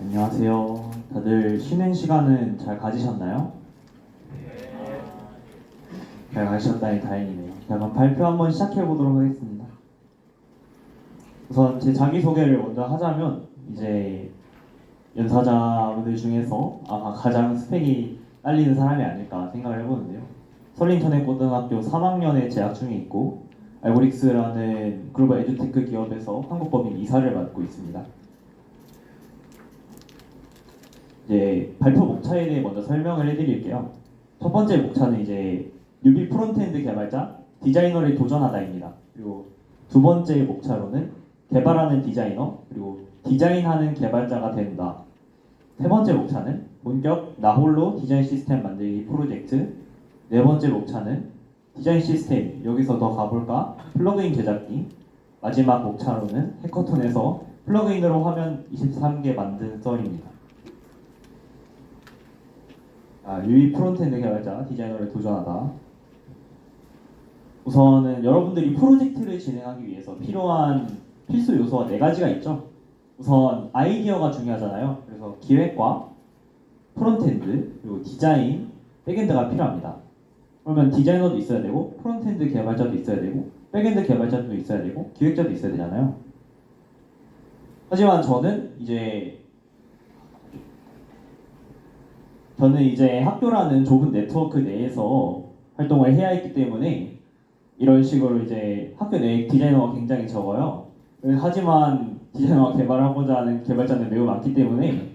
안녕하세요. 다들 쉬는 시간은 잘 가지셨나요? 잘 가지셨다니 다행이네요. 자, 그럼 발표 한번 시작해 보도록 하겠습니다. 우선 제 자기소개를 먼저 하자면 이제 연사자분들 중에서 아마 가장 스펙이 딸리는 사람이 아닐까 생각을 해보는데요. 설린터넷고등학교 3학년에 재학 중에 있고 알고릭스라는 글로벌 에듀테크 기업에서 한국법인 이사를 맡고 있습니다. 이제 발표 목차에 대해 먼저 설명을 해드릴게요. 첫 번째 목차는 이제 뉴비 프론트엔드 개발자, 디자이너를 도전하다입니다. 그리고 두 번째 목차로는 개발하는 디자이너, 그리고 디자인하는 개발자가 된다. 세 번째 목차는 본격 나홀로 디자인 시스템 만들기 프로젝트. 네 번째 목차는 디자인 시스템, 여기서 더 가볼까? 플러그인 제작기. 마지막 목차로는 해커톤에서 플러그인으로 화면 23개 만든 썰입니다. UI 프론트엔드 개발자, 디자이너를 도전하다. 우선은 여러분들이 프로젝트를 진행하기 위해서 필요한 필수 요소가 네 가지가 있죠. 우선 아이디어가 중요하잖아요. 그래서 기획과 프론트엔드, 그리고 디자인, 백엔드가 필요합니다. 그러면 디자이너도 있어야 되고, 프론트엔드 개발자도 있어야 되고, 백엔드 개발자도 있어야 되고, 기획자도 있어야 되잖아요. 하지만 저는 이제 학교라는 좁은 네트워크 내에서 활동을 해야 했기 때문에 이런 식으로 이제 학교 내에 디자이너가 굉장히 적어요. 하지만 디자이너가 개발하고자 하는 개발자는 매우 많기 때문에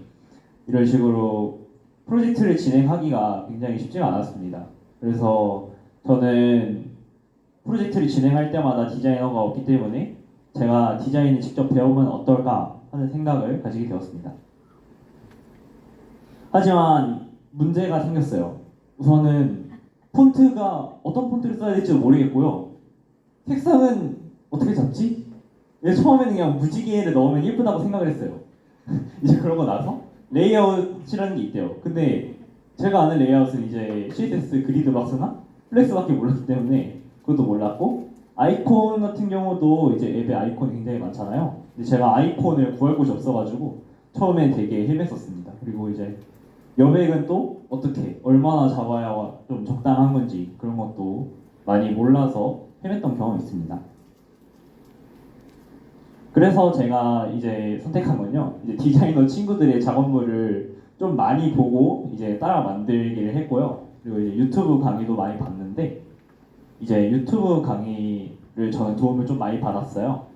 이런 식으로 프로젝트를 진행하기가 굉장히 쉽지가 않았습니다. 그래서 저는 프로젝트를 진행할 때마다 디자이너가 없기 때문에 제가 디자인을 직접 배우면 어떨까 하는 생각을 가지게 되었습니다. 하지만 문제가 생겼어요. 우선은 폰트가 어떤 폰트를 써야 될지 모르겠고요. 색상은 어떻게 잡지? 처음에는 그냥 무지개를 넣으면 예쁘다고 생각을 했어요. 이제 그러고 나서 레이아웃이라는 게 있대요. 근데 제가 아는 레이아웃은 이제 CSS 그리드박스나 플렉스밖에 몰랐기 때문에 그것도 몰랐고, 아이콘 같은 경우도 이제 앱에 아이콘이 굉장히 많잖아요. 근데 제가 아이콘을 구할 곳이 없어가지고 처음엔 되게 헤맸었습니다. 그리고 이제 여백은 또 어떻게 얼마나 잡아야 좀 적당한 건지 그런 것도 많이 몰라서 헤맸던 경험이 있습니다. 그래서 제가 이제 선택한 건요, 이제 디자이너 친구들의 작업물을 좀 많이 보고 이제 따라 만들기를 했고요. 그리고 이제 유튜브 강의도 많이 봤는데 이제 유튜브 강의를 저는 도움을 좀 많이 받았어요.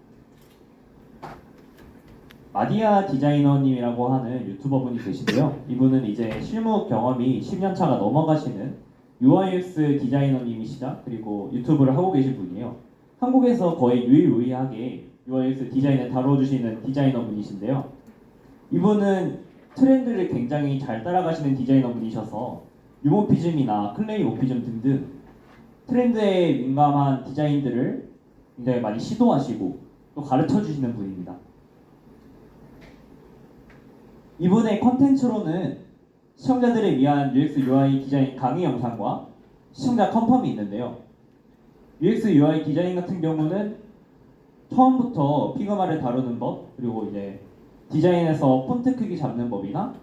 마디아 디자이너님이라고 하는 유튜버분이 계신데요. 이분은 이제 실무 경험이 10년 차가 넘어가시는 UI/UX 디자이너님이시자 그리고 유튜브를 하고 계신 분이에요. 한국에서 거의 유일무이하게 UI/UX 디자인을 다뤄주시는 디자이너분이신데요. 이분은 트렌드를 굉장히 잘 따라가시는 디자이너분이셔서 유모피즘이나 클레이 모피즘 등등 트렌드에 민감한 디자인들을 굉장히 많이 시도하시고 또 가르쳐 주시는 분입니다. 이분의 컨텐츠로는 시청자들을 위한 UX UI 디자인 강의 영상과 시청자 컨펌이 있는데요. UX UI 디자인 같은 경우는 처음부터 피그마를 다루는 법, 그리고 이제 디자인에서 폰트 크기 잡는 법이나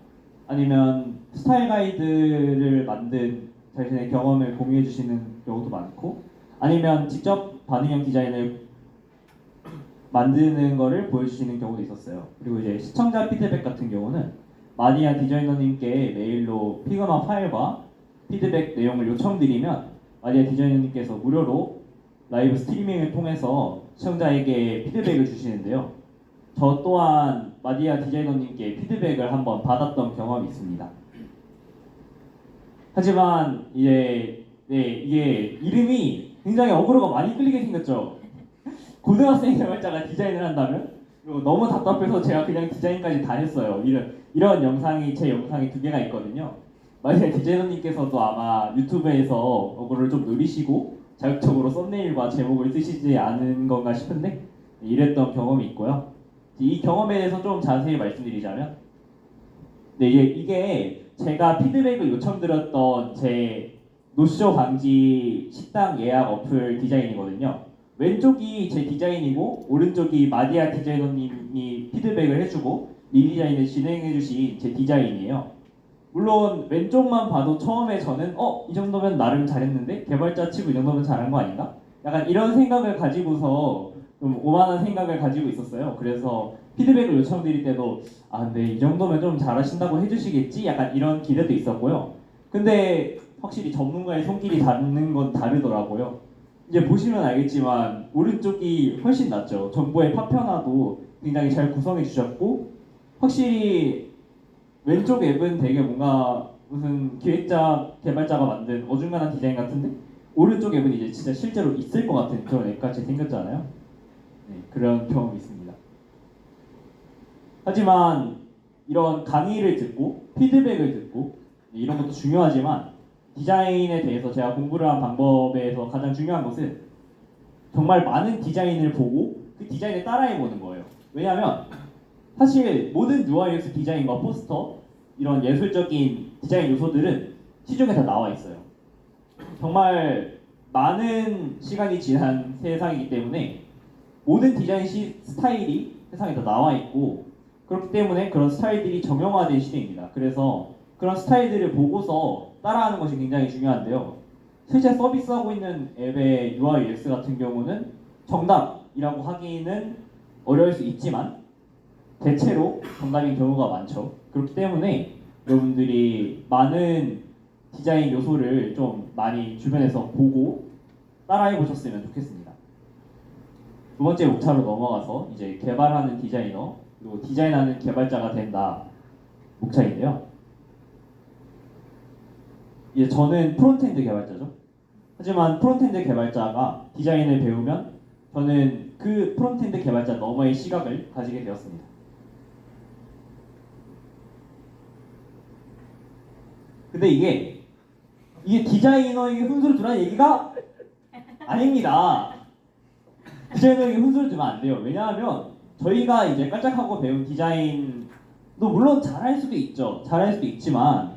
아니면 스타일 가이드를 만든 자신의 경험을 공유해 주시는 경우도 많고, 아니면 직접 반응형 디자인을 만드는 거를 보여주시는 경우도 있었어요. 그리고 이제 시청자 피드백 같은 경우는 마디아 디자이너님께 메일로 피그마 파일과 피드백 내용을 요청드리면 마디아 디자이너님께서 무료로 라이브 스트리밍을 통해서 시청자에게 피드백을 주시는데요. 저 또한 마디아 디자이너님께 피드백을 한번 받았던 경험이 있습니다. 하지만 이게 이름이 굉장히 어그로가 많이 끌리게 생겼죠. 고등학생 개발자가 디자인을 한다면? 그리고 너무 답답해서 제가 그냥 디자인까지 다 했어요. 이런 영상이 제 영상이 두 개가 있거든요. 만약에 디자이너님께서도 아마 유튜브에서 어그로를 좀 누리시고 자극적으로 썸네일과 제목을 쓰시지 않은 건가 싶은데 이랬던 경험이 있고요. 이 경험에 대해서 좀 자세히 말씀드리자면, 네, 이게 제가 피드백을 요청드렸던 제 노쇼 방지 식당 예약 어플 디자인이거든요. 왼쪽이 제 디자인이고 오른쪽이 마디아 디자이너님이 피드백을 해주고 리디자인을 진행해주신 제 디자인이에요. 물론 왼쪽만 봐도 처음에 저는 이 정도면 나름 잘했는데 개발자 치고 이 정도면 잘한 거 아닌가? 약간 이런 생각을 가지고서 좀 오만한 생각을 가지고 있었어요. 그래서 피드백을 요청드릴 때도 근데 이 정도면 좀 잘하신다고 해주시겠지? 약간 이런 기대도 있었고요. 근데 확실히 전문가의 손길이 닿는 건 다르더라고요. 이제 보시면 알겠지만 오른쪽이 훨씬 낫죠. 정보의 파편화도 굉장히 잘 구성해 주셨고 확실히 왼쪽 앱은 되게 뭔가 무슨 기획자, 개발자가 만든 어중간한 디자인 같은데 오른쪽 앱은 이제 진짜 실제로 있을 것 같은 그런 앱같이 생겼잖아요. 네, 그런 경험이 있습니다. 하지만 이런 강의를 듣고 피드백을 듣고 이런 것도 중요하지만 디자인에 대해서 제가 공부를 한 방법에서 가장 중요한 것은 정말 많은 디자인을 보고 그 디자인을 따라해보는 거예요. 왜냐하면 사실 모든 UI UX 디자인과 포스터 이런 예술적인 디자인 요소들은 시중에 다 나와 있어요. 정말 많은 시간이 지난 세상이기 때문에 모든 디자인 스타일이 세상에 다 나와 있고 그렇기 때문에 그런 스타일들이 정형화된 시대입니다. 그래서 그런 스타일들을 보고서 따라하는 것이 굉장히 중요한데요. 실제 서비스하고 있는 앱의 UI UX 같은 경우는 정답이라고 하기는 어려울 수 있지만 대체로 정답인 경우가 많죠. 그렇기 때문에 여러분들이 많은 디자인 요소를 좀 많이 주변에서 보고 따라해 보셨으면 좋겠습니다. 두 번째 목차로 넘어가서 이제 개발하는 디자이너 그리고 디자인하는 개발자가 된다 목차인데요. 이제 저는 프론트엔드 개발자죠. 하지만 프론트엔드 개발자가 디자인을 배우면 저는 그 프론트엔드 개발자 너머의 시각을 가지게 되었습니다. 근데 이게 디자이너에게 훈수를 두라는 얘기가 아닙니다. 디자이너에게 훈수를 두면 안 돼요. 왜냐하면 저희가 이제 깔짝하고 배운 디자인도 물론 잘할 수도 있죠. 잘할 수도 있지만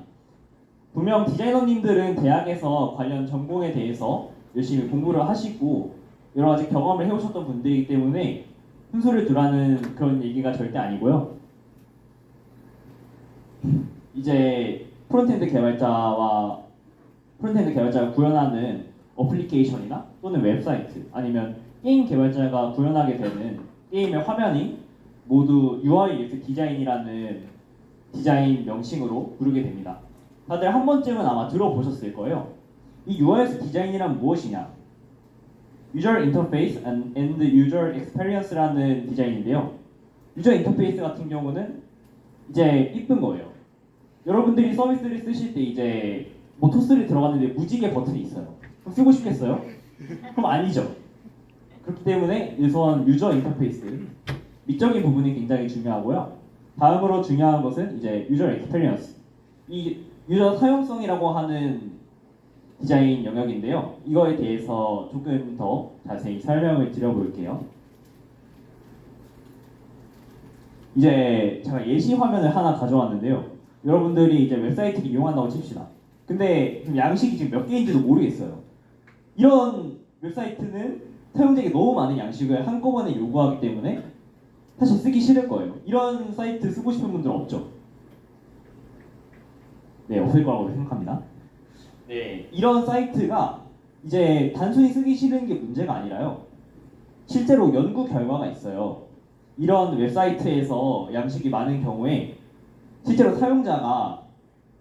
분명 디자이너님들은 대학에서 관련 전공에 대해서 열심히 공부를 하시고 여러 가지 경험을 해오셨던 분들이기 때문에 훈수를 두라는 그런 얘기가 절대 아니고요. 이제 프론트엔드 개발자가 구현하는 어플리케이션이나 또는 웹사이트 아니면 게임 개발자가 구현하게 되는 게임의 화면이 모두 UI UX 디자인이라는 디자인 명칭으로 부르게 됩니다. 다들 한 번쯤은 아마 들어보셨을 거예요. 이 UI UX 디자인이란 무엇이냐? User Interface and User Experience라는 디자인인데요. 유저 인터페이스 같은 경우는 이제 이쁜 거예요. 여러분들이 서비스를 쓰실 때 이제 뭐 토스를 들어갔는데 무지개 버튼이 있어요. 그럼 쓰고 싶겠어요? 그럼 아니죠. 그렇기 때문에 우선 유저 인터페이스 미적인 부분이 굉장히 중요하고요. 다음으로 중요한 것은 이제 유저 experience 이 유저 사용성이라고 하는 디자인 영역인데요. 이거에 대해서 조금 더 자세히 설명을 드려볼게요. 이제 제가 예시 화면을 하나 가져왔는데요. 여러분들이 이제 웹사이트를 이용한다고 칩시다. 근데 양식이 지금 몇 개인지도 모르겠어요. 이런 웹사이트는 사용자에게 너무 많은 양식을 한꺼번에 요구하기 때문에 사실 쓰기 싫을 거예요. 이런 사이트 쓰고 싶은 분들 없죠? 네, 없을 거라고 생각합니다. 네, 이런 사이트가 이제 단순히 쓰기 싫은 게 문제가 아니라요. 실제로 연구 결과가 있어요. 이런 웹사이트에서 양식이 많은 경우에 실제로 사용자가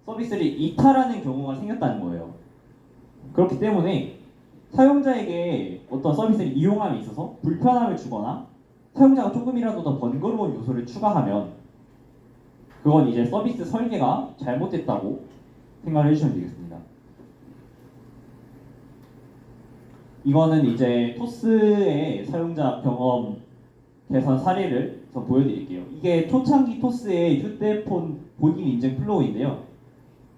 서비스를 이탈하는 경우가 생겼다는 거예요. 그렇기 때문에 사용자에게 어떤 서비스를 이용함에 있어서 불편함을 주거나 사용자가 조금이라도 더 번거로운 요소를 추가하면 그건 이제 서비스 설계가 잘못됐다고 생각을 해주시면 되겠습니다. 이거는 이제 토스의 사용자 경험 개선 사례를 저 보여드릴게요. 이게 초창기 토스의 휴대폰 본인 인증 플로우인데요.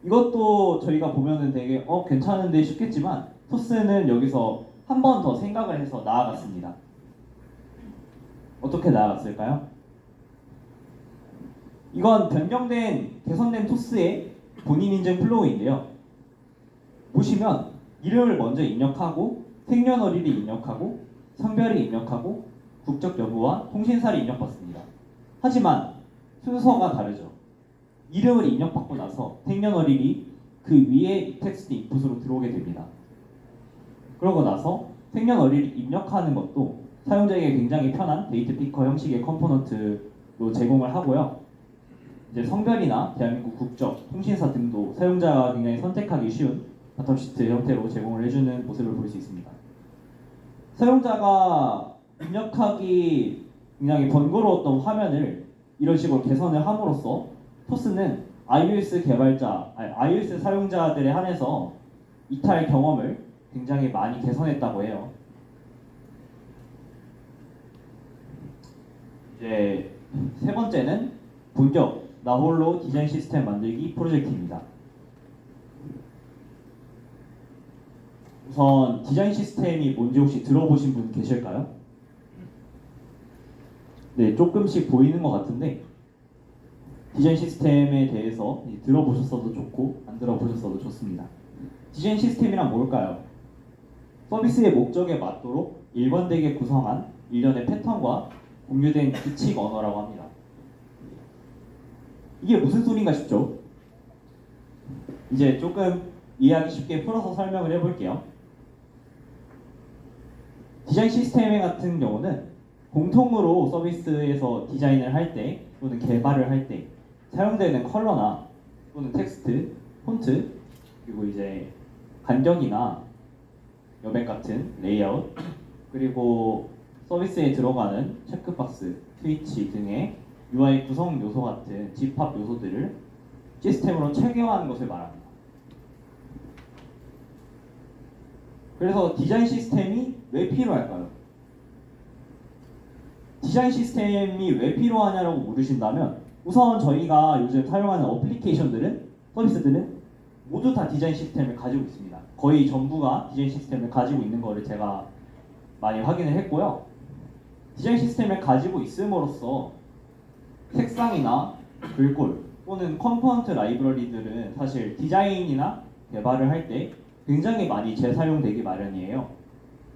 이것도 저희가 보면은 되게 괜찮은데 싶겠지만 토스는 여기서 한 번 더 생각을 해서 나아갔습니다. 어떻게 나아갔을까요? 이건 개선된 토스의 본인 인증 플로우인데요. 보시면 이름을 먼저 입력하고 생년월일을 입력하고 성별을 입력하고 국적 여부와 통신사를 입력받습니다. 하지만 순서가 다르죠. 이름을 입력받고 나서 생년월일이 그 위에 이 텍스트 인풋으로 들어오게 됩니다. 그러고 나서 생년월일을 입력하는 것도 사용자에게 굉장히 편한 데이트 피커 형식의 컴포넌트로 제공을 하고요. 이제 성별이나 대한민국 국적, 통신사 등도 사용자가 굉장히 선택하기 쉬운 바텀 시트 형태로 제공을 해주는 모습을 볼 수 있습니다. 사용자가 입력하기 굉장히 번거로웠던 화면을 이런 식으로 개선을 함으로써 토스는 iOS 사용자들에 한해서 이탈 경험을 굉장히 많이 개선했다고 해요. 이제 세 번째는 본격 나홀로 디자인 시스템 만들기 프로젝트입니다. 우선 디자인 시스템이 뭔지 혹시 들어보신 분 계실까요? 네, 조금씩 보이는 것 같은데 디자인 시스템에 대해서 들어보셨어도 좋고 안 들어보셨어도 좋습니다. 디자인 시스템이란 뭘까요? 서비스의 목적에 맞도록 일관되게 구성한 일련의 패턴과 공유된 규칙 언어라고 합니다. 이게 무슨 소린가 싶죠? 이제 조금 이해하기 쉽게 풀어서 설명을 해볼게요. 디자인 시스템 같은 경우는 공통으로 서비스에서 디자인을 할 때 또는 개발을 할 때 사용되는 컬러나 또는 텍스트, 폰트, 그리고 이제 간격이나 여백 같은 레이아웃, 그리고 서비스에 들어가는 체크박스, 스위치 등의 UI 구성 요소 같은 집합 요소들을 시스템으로 체계화하는 것을 말합니다. 그래서 디자인 시스템이 왜 필요할까요? 디자인 시스템이 왜 필요하냐라고 물으신다면 우선 저희가 요즘 사용하는 어플리케이션들은, 서비스들은 모두 다 디자인 시스템을 가지고 있습니다. 거의 전부가 디자인 시스템을 가지고 있는 거를 제가 많이 확인을 했고요. 디자인 시스템을 가지고 있음으로써 색상이나 글꼴 또는 컴포넌트 라이브러리들은 사실 디자인이나 개발을 할 때 굉장히 많이 재사용되기 마련이에요.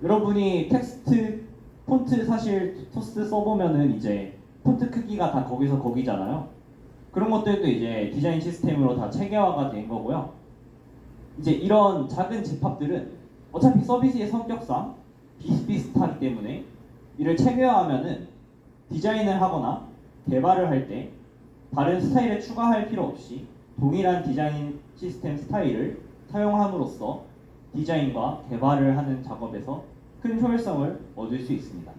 여러분이 텍스트, 폰트 사실 토스 써보면은 이제 폰트 크기가 다 거기서 거기잖아요. 그런 것들도 이제 디자인 시스템으로 다 체계화가 된 거고요. 이제 이런 작은 집합들은 어차피 서비스의 성격상 비슷비슷하기 때문에 이를 체계화하면은 디자인을 하거나 개발을 할 때 다른 스타일을 추가할 필요 없이 동일한 디자인 시스템 스타일을 사용함으로써 디자인과 개발을 하는 작업에서 큰 효율성을 얻을 수 있습니다.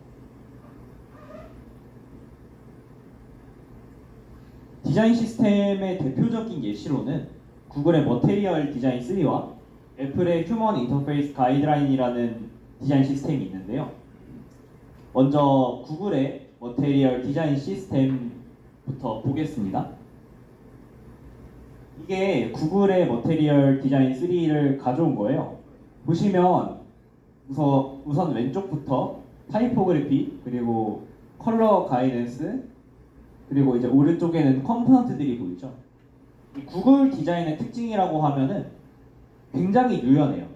디자인 시스템의 대표적인 예시로는 구글의 머테리얼 디자인 3와 애플의 휴먼 인터페이스 가이드라인이라는 디자인 시스템이 있는데요. 먼저 구글의 머테리얼 디자인 시스템부터 보겠습니다. 이게 구글의 머테리얼 디자인 3를 가져온 거예요. 보시면 우선 왼쪽부터 타이포그래피, 그리고 컬러 가이던스, 그리고 이제 오른쪽에는 컴포넌트들이 보이죠. 이 구글 디자인의 특징이라고 하면은 굉장히 유연해요.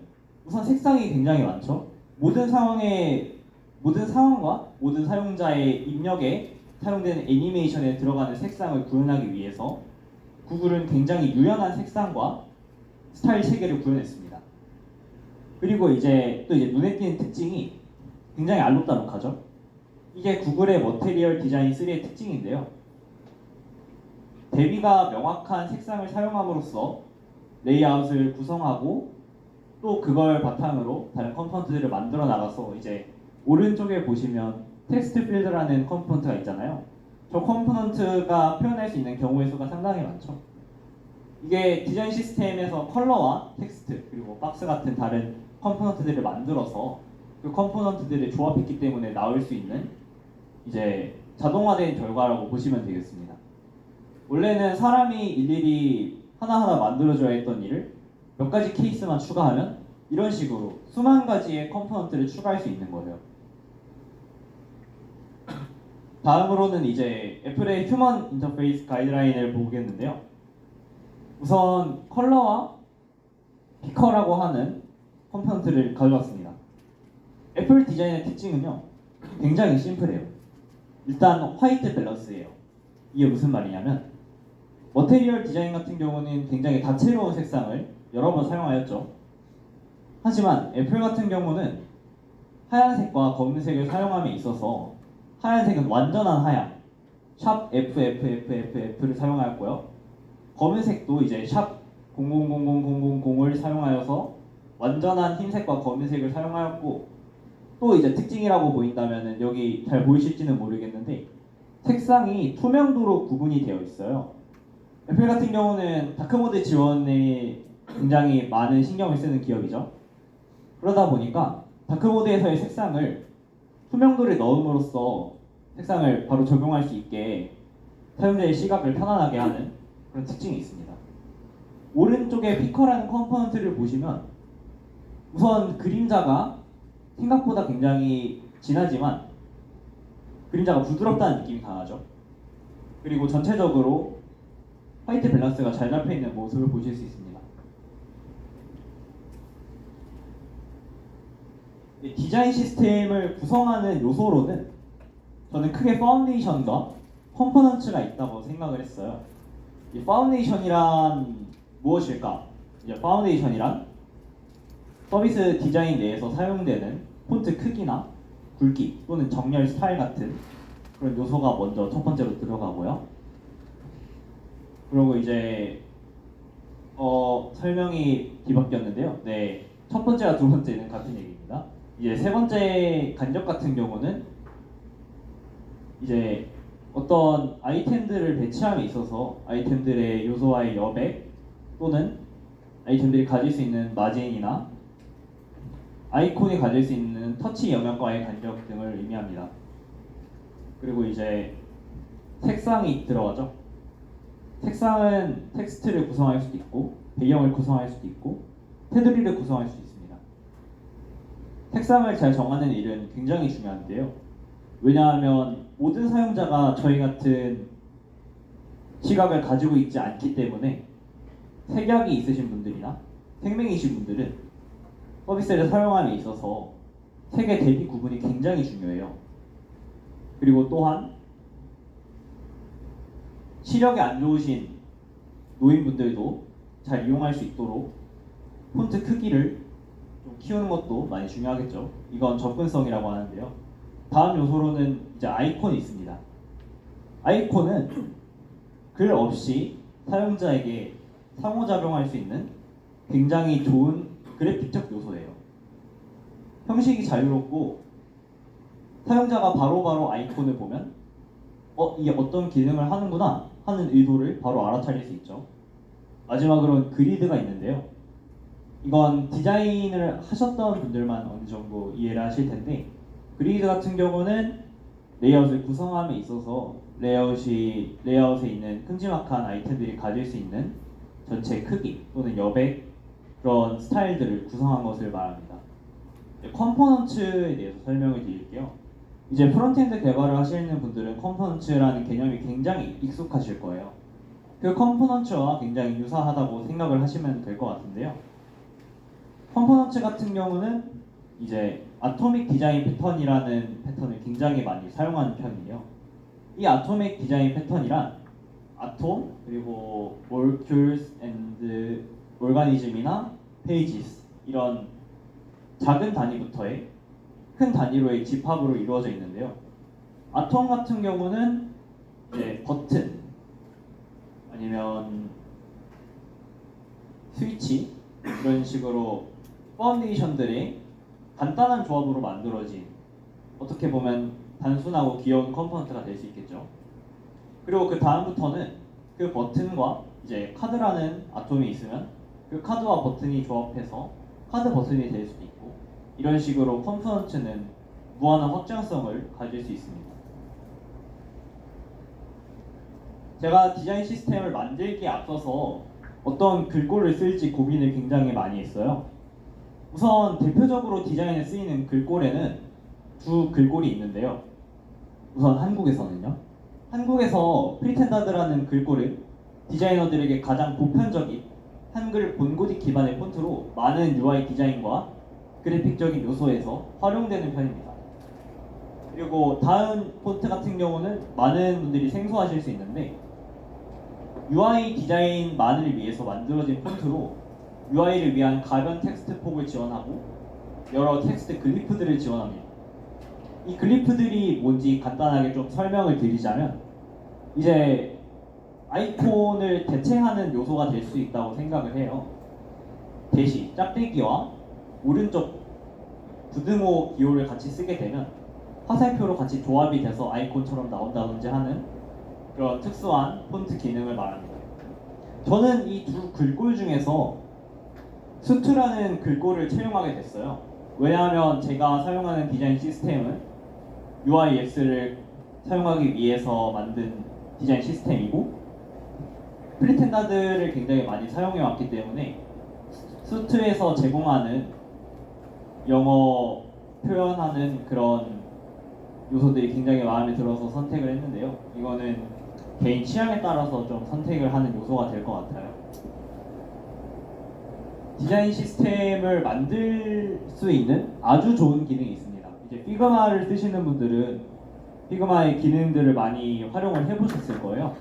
우선 색상이 굉장히 많죠. 모든 상황과 모든 사용자의 입력에 사용되는 애니메이션에 들어가는 색상을 구현하기 위해서 구글은 굉장히 유연한 색상과 스타일 체계를 구현했습니다. 그리고 이제 눈에 띄는 특징이 굉장히 알록달록하죠. 이게 구글의 머테리얼 디자인 3의 특징인데요. 대비가 명확한 색상을 사용함으로써 레이아웃을 구성하고 또 그걸 바탕으로 다른 컴포넌트들을 만들어 나가서 이제 오른쪽에 보시면 텍스트 필드라는 컴포넌트가 있잖아요. 저 컴포넌트가 표현할 수 있는 경우의 수가 상당히 많죠. 이게 디자인 시스템에서 컬러와 텍스트 그리고 박스 같은 다른 컴포넌트들을 만들어서 그 컴포넌트들을 조합했기 때문에 나올 수 있는 이제 자동화된 결과라고 보시면 되겠습니다. 원래는 사람이 일일이 하나하나 만들어줘야 했던 일을 몇 가지 케이스만 추가하면 이런 식으로 수만 가지의 컴포넌트를 추가할 수 있는 거예요. 다음으로는 이제 애플의 휴먼 인터페이스 가이드라인을 보겠는데요. 우선 컬러와 피커라고 하는 컴포넌트를 가져왔습니다. 애플 디자인의 특징은요, 굉장히 심플해요. 일단 화이트 밸런스예요. 이게 무슨 말이냐면 머테리얼 디자인 같은 경우는 굉장히 다채로운 색상을 여러 번 사용하였죠. 하지만 애플 같은 경우는 하얀색과 검은색을 사용함에 있어서 하얀색은 완전한 하얀 샵 FFFFF를 사용하였고요. 검은색도 이제 샵 000000을 사용하여서 완전한 흰색과 검은색을 사용하였고, 또 이제 특징이라고 보인다면은 여기 잘 보이실지는 모르겠는데 색상이 투명도로 구분이 되어 있어요. 애플 같은 경우는 다크모드 지원에 굉장히 많은 신경을 쓰는 기업이죠. 그러다 보니까 다크모드에서의 색상을 투명도를 넣음으로써 색상을 바로 적용할 수 있게 사용자의 시각을 편안하게 하는 그런 특징이 있습니다. 오른쪽에 피커라는 컴포넌트를 보시면 우선 그림자가 생각보다 굉장히 진하지만 그림자가 부드럽다는 느낌이 강하죠. 그리고 전체적으로 화이트 밸런스가 잘 잡혀있는 모습을 보실 수 있습니다. 디자인 시스템을 구성하는 요소로는 저는 크게 파운데이션과 컴포넌츠가 있다고 생각을 했어요. 이 파운데이션이란 무엇일까? 이제 파운데이션이란 서비스 디자인 내에서 사용되는 폰트 크기나 굵기 또는 정렬 스타일 같은 그런 요소가 먼저 첫 번째로 들어가고요. 그리고 이제 설명이 뒤바뀌었는데요. 네, 첫 번째와 두 번째는 같은 얘기입니다. 이제 세 번째 간접 같은 경우는 이제 어떤 아이템들을 배치함에 있어서 아이템들의 요소와의 여백 또는 아이템들이 가질 수 있는 마진이나 아이콘이 가질 수 있는 터치 영역과의 간격 등을 의미합니다. 그리고 이제 색상이 들어가죠. 색상은 텍스트를 구성할 수도 있고 배경을 구성할 수도 있고 테두리를 구성할 수도 있습니다. 색상을 잘 정하는 일은 굉장히 중요한데요. 왜냐하면 모든 사용자가 저희 같은 시각을 가지고 있지 않기 때문에 색약이 있으신 분들이나 생맹이신 분들은 서비스를 사용함에 있어서 색의 대비 구분이 굉장히 중요해요. 그리고 또한 시력이 안 좋으신 노인분들도 잘 이용할 수 있도록 폰트 크기를 좀 키우는 것도 많이 중요하겠죠. 이건 접근성이라고 하는데요. 다음 요소로는 이제 아이콘이 있습니다. 아이콘은 글 없이 사용자에게 상호작용할 수 있는 굉장히 좋은 그래픽적 요소예요. 형식이 자유롭고 사용자가 바로바로 아이콘을 보면 이게 어떤 기능을 하는구나 하는 의도를 바로 알아차릴 수 있죠. 마지막으로는 그리드가 있는데요. 이건 디자인을 하셨던 분들만 어느 정도 이해를 하실 텐데, 그리드 같은 경우는 레이아웃을 구성함에 있어서 레이아웃에 있는 큼지막한 아이템들이 가질 수 있는 전체 크기 또는 여백 그런 스타일들을 구성한 것을 말합니다. 컴포넌츠에 대해서 설명을 드릴게요. 이제 프론트엔드 개발을 하시는 분들은 컴포넌츠라는 개념이 굉장히 익숙하실 거예요. 그 컴포넌츠와 굉장히 유사하다고 생각을 하시면 될 것 같은데요. 컴포넌츠 같은 경우는 이제 아토믹 디자인 패턴이라는 패턴을 굉장히 많이 사용하는 편이에요. 이 아토믹 디자인 패턴이란 아톰 그리고 molecules and organism이나 pages 이런 작은 단위부터의 큰 단위로의 집합으로 이루어져 있는데요. 아톰 같은 경우는 이제 버튼 아니면 스위치 이런 식으로 파운데이션들이 간단한 조합으로 만들어진 어떻게 보면 단순하고 귀여운 컴포넌트가 될 수 있겠죠. 그리고 그 다음부터는 그 버튼과 이제 카드라는 아톰이 있으면 그 카드와 버튼이 조합해서 카드 버튼이 될 수도 있고, 이런 식으로 컴포넌트는 무한한 확장성을 가질 수 있습니다. 제가 디자인 시스템을 만들기에 앞서서 어떤 글꼴을 쓸지 고민을 굉장히 많이 했어요. 우선 대표적으로 디자인에 쓰이는 글꼴에는 두 글꼴이 있는데요. 우선 한국에서는요. 한국에서 프리텐더드라는 글꼴은 디자이너들에게 가장 보편적인 한글 본고딕 기반의 폰트로 많은 UI 디자인과 그래픽적인 요소에서 활용되는 편입니다. 그리고 다음 폰트 같은 경우는 많은 분들이 생소하실 수 있는데 UI 디자인만을 위해서 만들어진 폰트로 UI를 위한 가변 텍스트 폭을 지원하고 여러 텍스트 글리프들을 지원합니다. 이 글리프들이 뭔지 간단하게 좀 설명을 드리자면 이제 아이콘을 대체하는 요소가 될 수 있다고 생각을 해요. 대시, 짝대기와 오른쪽 부등호 기호를 같이 쓰게 되면 화살표로 같이 조합이 돼서 아이콘처럼 나온다든지 하는 그런 특수한 폰트 기능을 말합니다. 저는 이 두 글꼴 중에서 수트라는 글꼴을 채용하게 됐어요. 왜냐하면 제가 사용하는 디자인 시스템은 UIX를 사용하기 위해서 만든 디자인 시스템이고 프리텐다드를 굉장히 많이 사용해 왔기 때문에 수트에서 제공하는 영어 표현하는 그런 요소들이 굉장히 마음에 들어서 선택을 했는데요. 이거는 개인 취향에 따라서 좀 선택을 하는 요소가 될 것 같아요. 디자인 시스템을 만들 수 있는 아주 좋은 기능이 있습니다. 이제 피그마를 쓰시는 분들은 피그마의 기능들을 많이 활용을 해보셨을 거예요.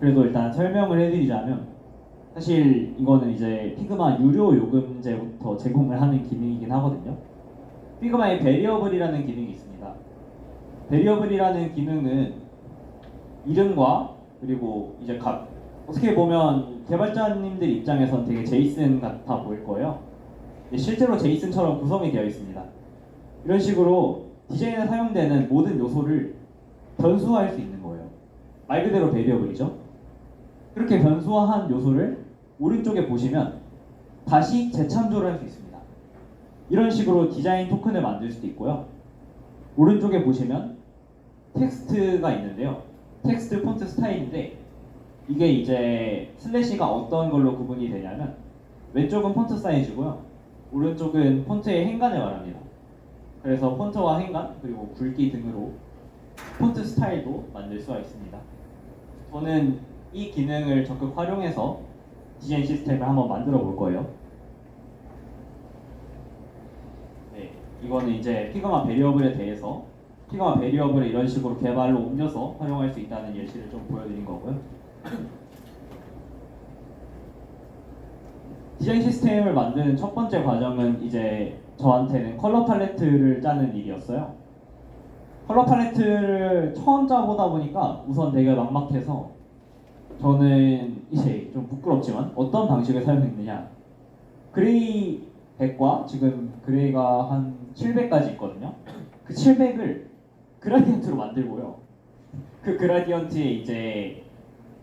그래도 일단 설명을 해드리자면 사실 이거는 이제 피그마 유료 요금제부터 제공을 하는 기능이긴 하거든요. 피그마의 베리어블이라는 기능이 있습니다. 베리어블이라는 기능은 이름과 그리고 이제 값, 어떻게 보면 개발자님들 입장에선 되게 제이슨 같아 보일 거예요. 실제로 제이슨처럼 구성이 되어 있습니다. 이런 식으로 디자인에 사용되는 모든 요소를 변수화할 수 있는 거예요. 말 그대로 베리어블이죠. 그렇게 변수화한 요소를 오른쪽에 보시면 다시 재창조를 할 수 있습니다. 이런 식으로 디자인 토큰을 만들 수도 있고요. 오른쪽에 보시면 텍스트가 있는데요. 텍스트 폰트 스타일인데 이게 이제 슬래시가 어떤 걸로 구분이 되냐면 왼쪽은 폰트 사이즈고요. 오른쪽은 폰트의 행간을 말합니다. 그래서 폰트와 행간 그리고 굵기 등으로 폰트 스타일도 만들 수가 있습니다. 저는 이 기능을 적극 활용해서 디자인 시스템을 한번 만들어 볼 거예요. 네, 이거는 이제 피그마 베리어블에 대해서 피그마 베리어블을 이런 식으로 개발로 옮겨서 활용할 수 있다는 예시를 좀 보여드린 거고요. 디자인 시스템을 만드는 첫 번째 과정은 이제 저한테는 컬러 팔레트를 짜는 일이었어요. 컬러 팔레트를 처음 짜보다 보니까 우선 되게 막막해서 저는 이제 좀 부끄럽지만 어떤 방식을 사용했느냐, 그레이 100과 지금 그레이가 한 700까지 있거든요. 그 700을 그라디언트로 만들고요. 그 그라디언트에 이제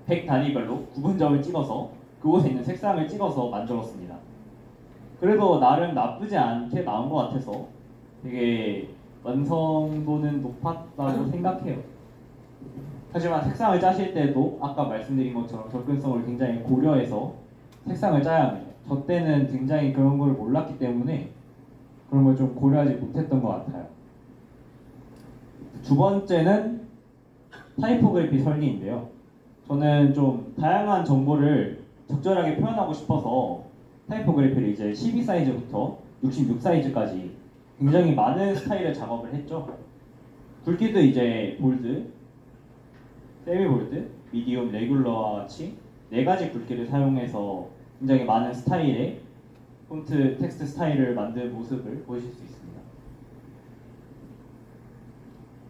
100 단위별로 구분점을 찍어서 그곳에 있는 색상을 찍어서 만들었습니다. 그래도 나름 나쁘지 않게 나온 것 같아서 되게 완성도는 높았다고 생각해요. 하지만 색상을 짜실 때도 아까 말씀드린 것처럼 접근성을 굉장히 고려해서 색상을 짜야 합니다. 저 때는 굉장히 그런 걸 몰랐기 때문에 그런 걸 좀 고려하지 못했던 것 같아요. 두 번째는 타이포그래피 설계인데요. 저는 좀 다양한 정보를 적절하게 표현하고 싶어서 타이포그래피를 이제 12 사이즈부터 66 사이즈까지 굉장히 많은 스타일의 작업을 했죠. 굵기도 이제 볼드, 세미 볼드, 미디움, 레귤러와 같이 네 가지 굵기를 사용해서 굉장히 많은 스타일의 폰트 텍스트 스타일을 만든 모습을 보실 수 있습니다.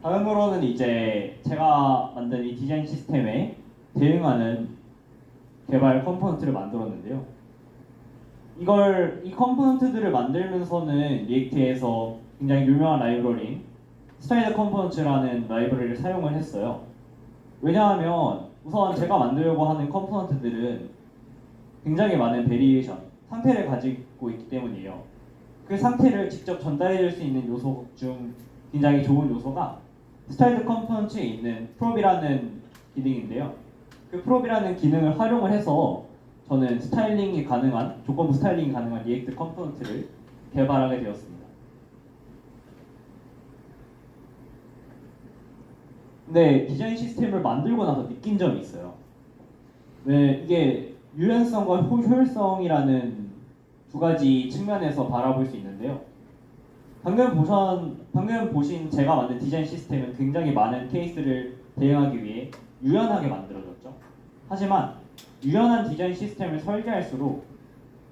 다음으로는 이제 제가 만든 이 디자인 시스템에 대응하는 개발 컴포넌트를 만들었는데요. 이 컴포넌트들을 만들면서는 리액트에서 굉장히 유명한 라이브러리인 스타일드 컴포넌트라는 라이브러리를 사용을 했어요. 왜냐하면 우선 제가 만들려고 하는 컴포넌트들은 굉장히 많은 베리에이션, 상태를 가지고 있기 때문이에요. 그 상태를 직접 전달해 줄 수 있는 요소 중 굉장히 좋은 요소가 스타일드 컴포넌트에 있는 프롭이라는 기능인데요. 그 프롭이라는 기능을 활용을 해서 저는 스타일링이 가능한, 조건부 스타일링이 가능한 리액트 컴포넌트를 개발하게 되었습니다. 근데 디자인 시스템을 만들고 나서 느낀 점이 있어요. 네, 이게 유연성과 효율성이라는 두 가지 측면에서 바라볼 수 있는데요. 방금 보신 제가 만든 디자인 시스템은 굉장히 많은 케이스를 대응하기 위해 유연하게 만들어졌죠. 하지만 유연한 디자인 시스템을 설계할수록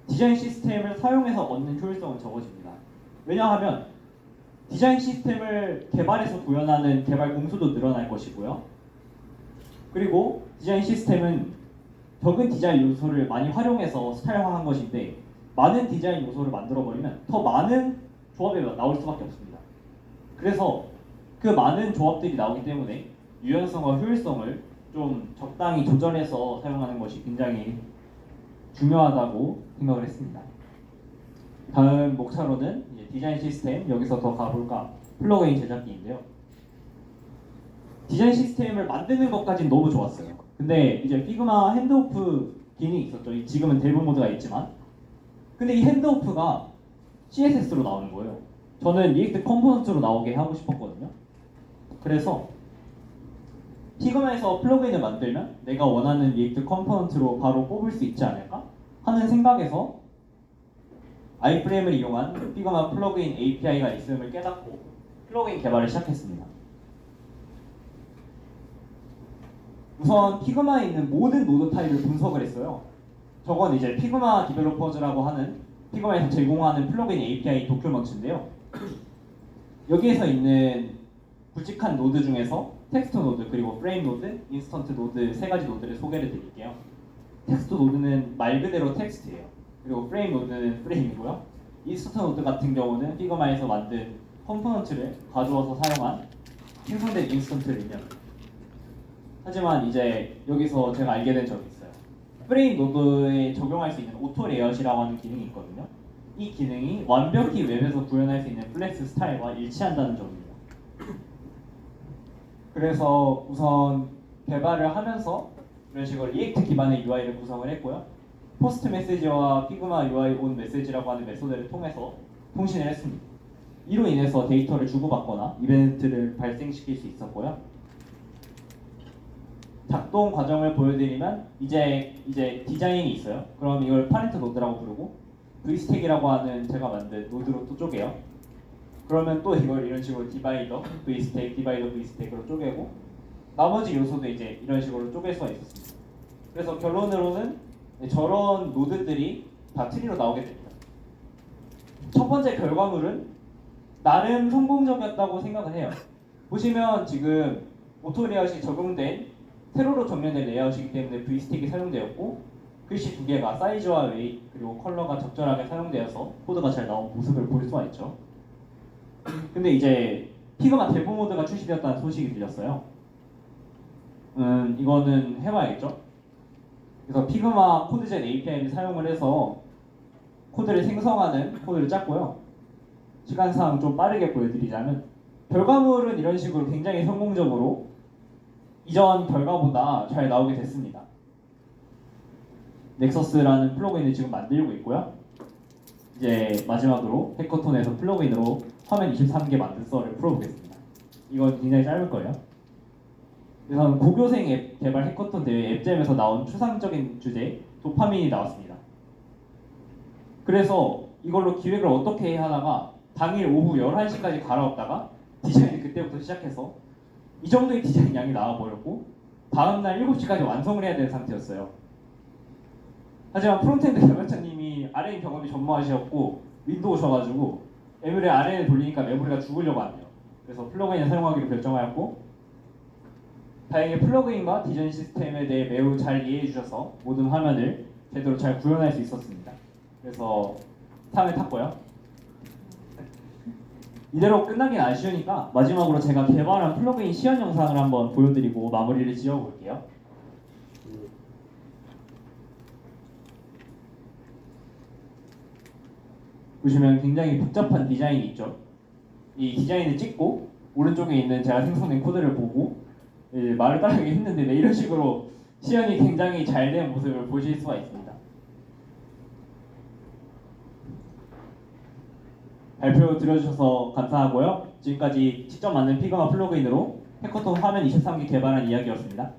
디자인 시스템을 사용해서 얻는 효율성은 적어집니다. 왜냐하면 디자인 시스템을 개발해서 구현하는 개발 공수도 늘어날 것이고요. 그리고 디자인 시스템은 적은 디자인 요소를 많이 활용해서 스타일화한 것인데 많은 디자인 요소를 만들어버리면 더 많은 조합이 나올 수밖에 없습니다. 그래서 그 많은 조합들이 나오기 때문에 유연성과 효율성을 좀 적당히 조절해서 사용하는 것이 굉장히 중요하다고 생각을 했습니다. 다음 목차로는 이제 디자인 시스템, 여기서 더 가볼까 플러그인 제작기인데요. 디자인 시스템을 만드는 것까지는 너무 좋았어요. 근데 이제 피그마 핸드오프 기능이 있었죠. 지금은 델브 모드가 있지만, 근데 이 핸드오프가 CSS로 나오는 거예요. 저는 리액트 컴포넌트로 나오게 하고 싶었거든요. 그래서 피그마에서 플러그인을 만들면 내가 원하는 리액트 컴포넌트로 바로 뽑을 수 있지 않을까 하는 생각에서 아이프레임을 이용한 피그마 플러그인 API가 있음을 깨닫고 플러그인 개발을 시작했습니다. 우선 피그마에 있는 모든 노드 타입을 분석을 했어요. 저건 이제 피그마 디벨로퍼즈라고 하는 피그마에서 제공하는 플러그인 API 도큐먼트인데요. 여기에서 있는 굵직한 노드 중에서 텍스트 노드, 그리고 프레임 노드, 인스턴트 노드 세 가지 노드를 소개를 드릴게요. 텍스트 노드는 말 그대로 텍스트예요. 그리고 프레임 노드는 프레임이고요. 인스턴트 노드 같은 경우는 피그마에서 만든 컴포넌트를 가져와서 사용한 생성된 인스턴트를 의미합니다. 하지만 이제 여기서 제가 알게 된 점이 있어요. 프레임 노드에 적용할 수 있는 오토 레이아웃이라고 하는 기능이 있거든요. 이 기능이 완벽히 웹에서 구현할 수 있는 플렉스 스타일과 일치한다는 점입니다. 그래서 우선 개발을 하면서 이런 식으로 리액트 기반의 UI를 구성을 했고요. 포스트 메시지와 피그마 UI 온 메시지라고 하는 메소드를 통해서 통신을 했습니다. 이로 인해서 데이터를 주고받거나 이벤트를 발생시킬 수 있었고요. 작동 과정을 보여드리면 이제 디자인이 있어요. 그럼 이걸 파렌트 노드라고 부르고 V스택이라고 하는 제가 만든 노드로 또 쪼개요. 그러면 또 이걸 이런 식으로 디바이더, V스택, 디바이더, V스택으로 쪼개고 나머지 요소도 이제 이런 식으로 쪼갤 수가 있었습니다. 그래서 결론으로는 저런 노드들이 다 트리로 나오게 됩니다. 첫 번째 결과물은 나름 성공적이었다고 생각을 해요. 보시면 지금 오토 레이아웃이 적용된 세로로 정렬된 레이아웃이기 때문에 V스택이 사용되었고 글씨 두 개가 사이즈와 웨이 그리고 컬러가 적절하게 사용되어서 코드가 잘 나온 모습을 볼 수가 있죠. 근데 이제 피그마 데브 모드가 출시되었다는 소식이 들렸어요. 이거는 해봐야겠죠. 그래서 피그마 코드젠 API를 사용을 해서 코드를 생성하는 코드를 짰고요. 시간상 좀 빠르게 보여드리자면 결과물은 이런 식으로 굉장히 성공적으로 이전 결과보다 잘 나오게 됐습니다. 넥서스라는 플러그인을 지금 만들고 있고요. 이제 마지막으로 해커톤에서 플러그인으로 화면 23개 만든 썰을 풀어보겠습니다. 이건 굉장히 짧을 거예요. 우선 고교생 앱 개발 해커톤 대회 앱잼에서 나온 추상적인 주제 도파민이 나왔습니다. 그래서 이걸로 기획을 어떻게 해야 하다가 당일 오후 11시까지 갈아엎다가 디자인을 그때부터 시작해서 이 정도의 디자인 양이 나와버렸고 다음날 7시까지 완성을 해야 되는 상태였어요. 하지만 프론트엔드 개발자님이 RN 경험이 전무하셨고 윈도우셔가지고 에뮬에 RN을 돌리니까 메모리가 죽으려고 하네요. 그래서 플러그인을 사용하기로 결정하였고 다행히 플러그인과 디자인 시스템에 대해 매우 잘 이해해 주셔서 모든 화면을 제대로 잘 구현할 수 있었습니다. 그래서 상을 탔고요. 이대로 끝나긴 아쉬우니까 마지막으로 제가 개발한 플러그인 시연 영상을 한번 보여드리고 마무리를 지어볼게요. 보시면 굉장히 복잡한 디자인이 있죠. 이 디자인을 찍고 오른쪽에 있는 제가 생성된 코드를 보고 말을 따르기 힘든데 이런 식으로 시연이 굉장히 잘 된 모습을 보실 수가 있습니다. 발표 들어주셔서 감사하고요. 지금까지 직접 만든 피그마 플러그인으로 해커톤 화면 23개 개발한 이야기였습니다.